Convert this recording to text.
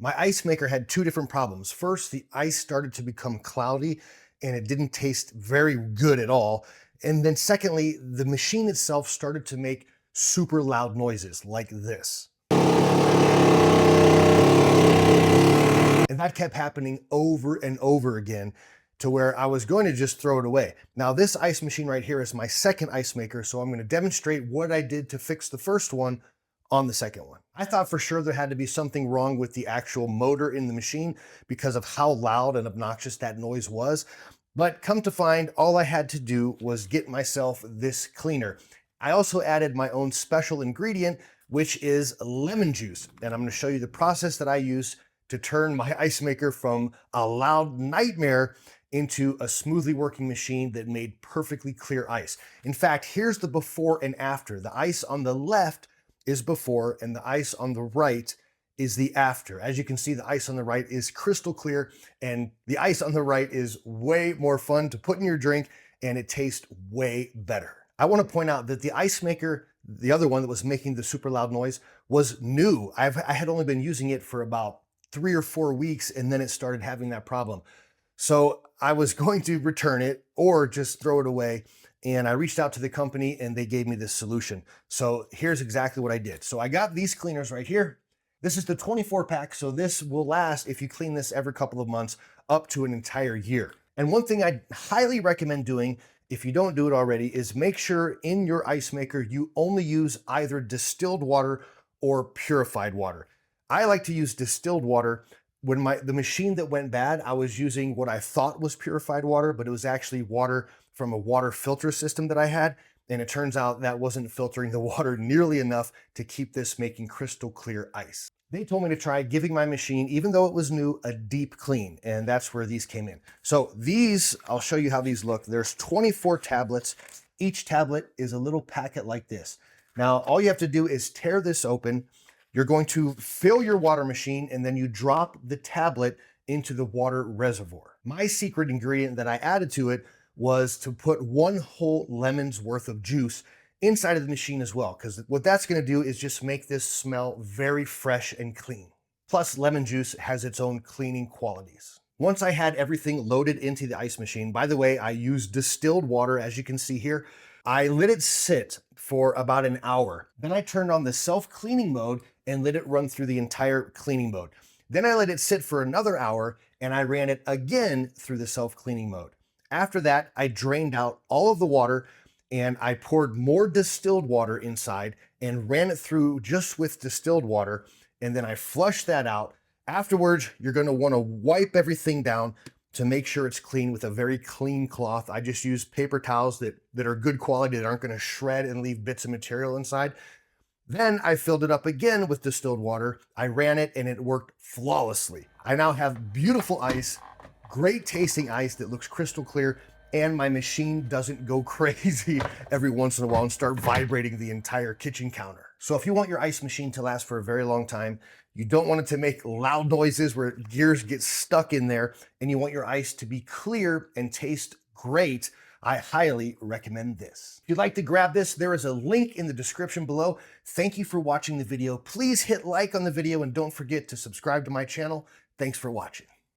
My ice maker had two different problems. First, the ice started to become cloudy and it didn't taste very good at all. And then secondly, the machine itself started to make super loud noises like this. And that kept happening over and over again to where I was going to just throw it away. Now this ice machine right here is my second ice maker, so I'm going to demonstrate what I did to fix the first one on the second one. I thought for sure there had to be something wrong with the actual motor in the machine because of how loud and obnoxious that noise was. But come to find, all I had to do was get myself this cleaner. I also added my own special ingredient, which is lemon juice. And I'm going to show you the process that I use to turn my ice maker from a loud nightmare into a smoothly working machine that made perfectly clear ice. In fact, here's the before and after. The ice on the left is before and the ice on the right is the after. As you can see, the ice on the right is crystal clear and the ice on the right is way more fun to put in your drink and it tastes way better. I want to point out that the ice maker, the other one that was making the super loud noise, was new. I had only been using it for about 3 or 4 weeks and then it started having that problem. So I was going to return it or just throw it away. And I reached out to the company and they gave me this solution. So here's exactly what I did. So I got these cleaners right here. This is the 24 pack. So this will last, if you clean this every couple of months, up to an entire year. And one thing I highly recommend doing, if you don't do it already, is make sure in your ice maker, you only use either distilled water or purified water. I like to use distilled water. When the machine that went bad, I was using what I thought was purified water, but it was actually water from a water filter system that I had. And it turns out that wasn't filtering the water nearly enough to keep this making crystal clear ice. They told me to try giving my machine, even though it was new, a deep clean. And that's where these came in. So these, I'll show you how these look. There's 24 tablets. Each tablet is a little packet like this. Now, all you have to do is tear this open. You're going to fill your water machine and then you drop the tablet into the water reservoir. My secret ingredient that I added to it was to put 1 whole lemon's worth of juice inside of the machine as well, because what that's going to do is just make this smell very fresh and clean. Plus, lemon juice has its own cleaning qualities. Once I had everything loaded into the ice machine, by the way, I used distilled water, as you can see here. I let it sit for about an hour. Then I turned on the self-cleaning mode and let it run through the entire cleaning mode. Then I let it sit for another hour and I ran it again through the self-cleaning mode. After that, I drained out all of the water and I poured more distilled water inside and ran it through just with distilled water. And then I flushed that out. Afterwards, you're going to want to wipe everything down to make sure it's clean with a very clean cloth. I just use paper towels that are good quality, that aren't going to shred and leave bits of material inside. Then I filled it up again with distilled water. I ran it and it worked flawlessly. I now have beautiful ice, great tasting ice that looks crystal clear, and my machine doesn't go crazy every once in a while and start vibrating the entire kitchen counter. So if you want your ice machine to last for a very long time, you don't want it to make loud noises where gears get stuck in there, and you want your ice to be clear and taste great, I highly recommend this. If you'd like to grab this, there is a link in the description below. Thank you for watching the video. Please hit like on the video and don't forget to subscribe to my channel. Thanks for watching.